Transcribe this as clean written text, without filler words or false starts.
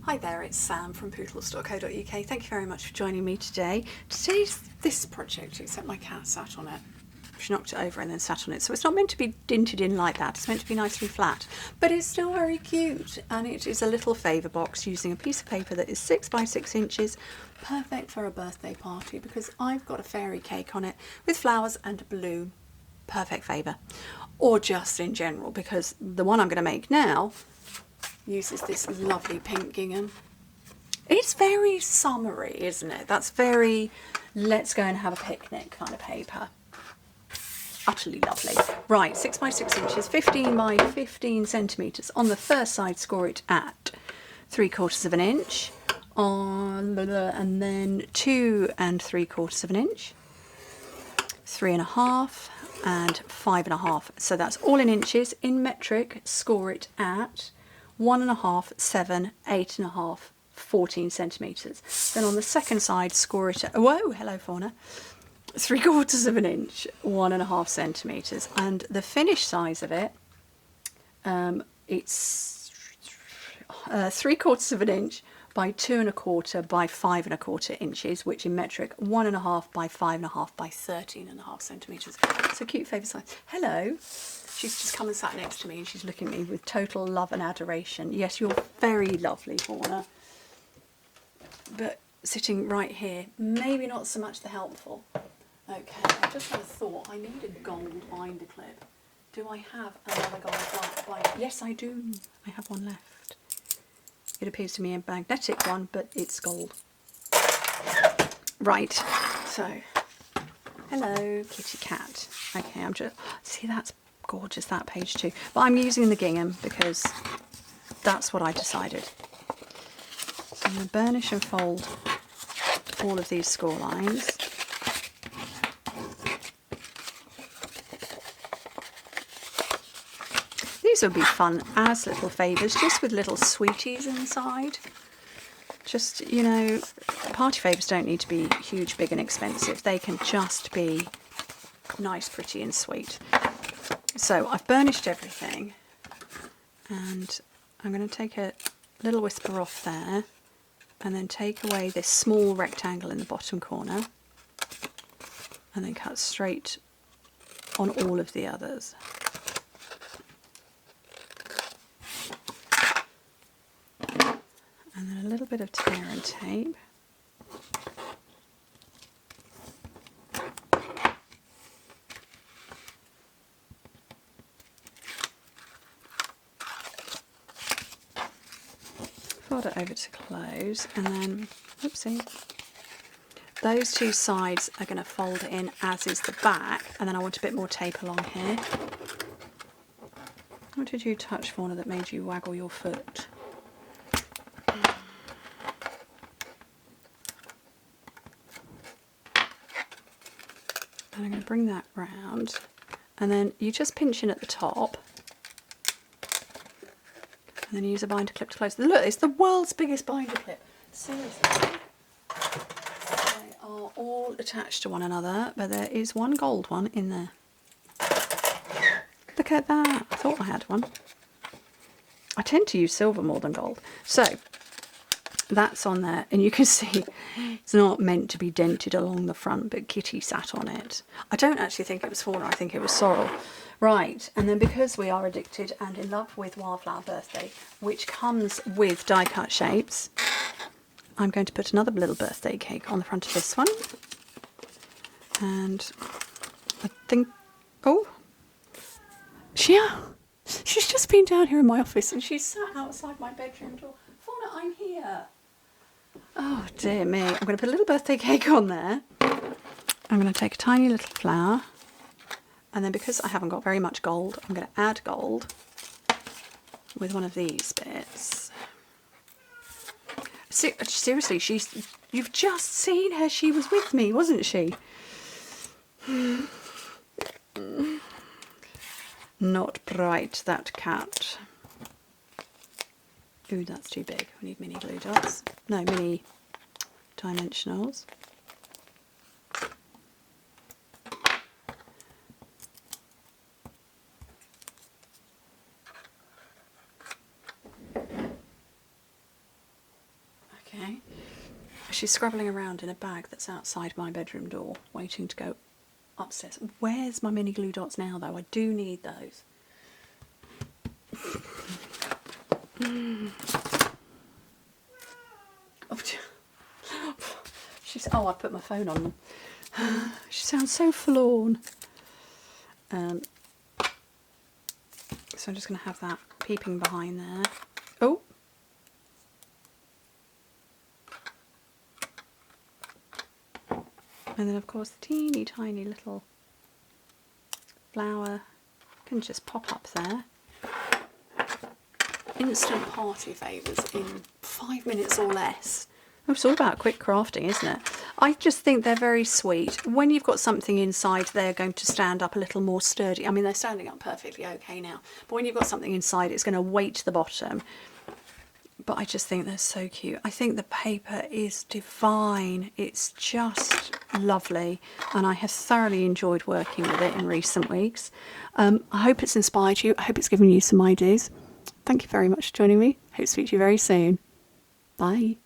Hi there, it's Sam from Pootles.co.uk. Thank you very much for joining me today. Today's this project, except my cat sat on it. She knocked it over and then sat on it. So it's not meant to be dinted in like that. It's meant to be nicely flat. But it's still very cute. And it is a little favour box using a piece of paper that is 6 by 6 inches. Perfect for a birthday party because I've got a fairy cake on it with flowers and a balloon. Perfect favour. Or just in general, because the one I'm going to make now uses this lovely pink gingham. It's very summery, isn't it? That's very let's go and have a picnic kind of paper. Utterly lovely. Right, 6 by 6 inches, 15 by 15 centimetres. On the first side, score it at 3/4 of an inch. And then 2 3/4 of an inch, 3.5 and 5.5. So that's all in inches. In metric, score it at 1.5, 7, 8.5, 14 centimetres. Then on the second side, score it at, whoa, hello fauna, 3/4 of an inch, 1.5 centimetres. And the finished size of it, it's 3/4 of an inch by 2.25 by 5.25 inches, which in metric 1.5 by 5.5 by 13.5 centimetres. So cute favour size. Hello. She's just come and sat next to me and she's looking at me with total love and adoration. Yes, you're very lovely, fauna. But sitting right here, maybe not so much the helpful. Okay, I just had a thought. I need a gold binder clip. Do I have another gold binder? Yes, I do. I have one left. It appears to me a magnetic one, but it's gold. Right, so, hello, kitty cat. Okay, I'm just, see that's gorgeous, that page too. But I'm using the gingham because that's what I decided. So I'm going to burnish and fold all of these score lines. These would be fun as little favours, just with little sweeties inside. Just, you know, party favours don't need to be huge, big and expensive. They can just be nice, pretty and sweet. So I've burnished everything and I'm going to take a little whisper off there and then take away this small rectangle in the bottom corner and then cut straight on all of the others. And then a little bit of tear and tape. Fold it over to close and then, oopsie, those two sides are going to fold in as is the back, and then I want a bit more tape along here. What did you touch, fauna, that made you waggle your foot? And I'm going to bring that round and then you just pinch in at the top. And then use a binder clip to close. Look, it's the world's biggest binder clip. Seriously. They are all attached to one another, but there is one gold one in there. Look at that. I thought I had one. I tend to use silver more than gold. So, that's on there. And you can see it's not meant to be dented along the front, but Kitty sat on it. I don't actually think it was fauna, I think it was sorrel. Right, and then because we are addicted and in love with Wildflower Birthday, which comes with die cut shapes, I'm going to put another little birthday cake on the front of this one. And I think, oh, she's just been down here in my office and she's sat outside my bedroom door. Fauna, I'm here. Oh dear me, I'm going to put a little birthday cake on there. I'm going to take a tiny little flower. And then because I haven't got very much gold, I'm going to add gold with one of these bits. Seriously, you've just seen her. She was with me, wasn't she? Not bright, that cat. Ooh, that's too big. We need mini glue dots. No, mini dimensionals. she's scrabbling around in a bag that's outside my bedroom door, waiting to go upstairs. Where's my mini glue dots now, though? I do need those. Oh, I put my phone on them. She sounds so forlorn. So I'm just going to have that peeping behind there. Oh. And then, of course, the teeny tiny little flower can just pop up there. Instant party favours in 5 minutes or less. Oh, it's all about quick crafting, isn't it? I just think they're very sweet. When you've got something inside, they're going to stand up a little more sturdy. I mean, they're standing up perfectly okay now. But when you've got something inside, it's going to weight the bottom. But I just think they're so cute. I think the paper is divine. It's just lovely. And I have thoroughly enjoyed working with it in recent weeks. I hope it's inspired you. I hope it's given you some ideas. Thank you very much for joining me. Hope to speak to you very soon. Bye.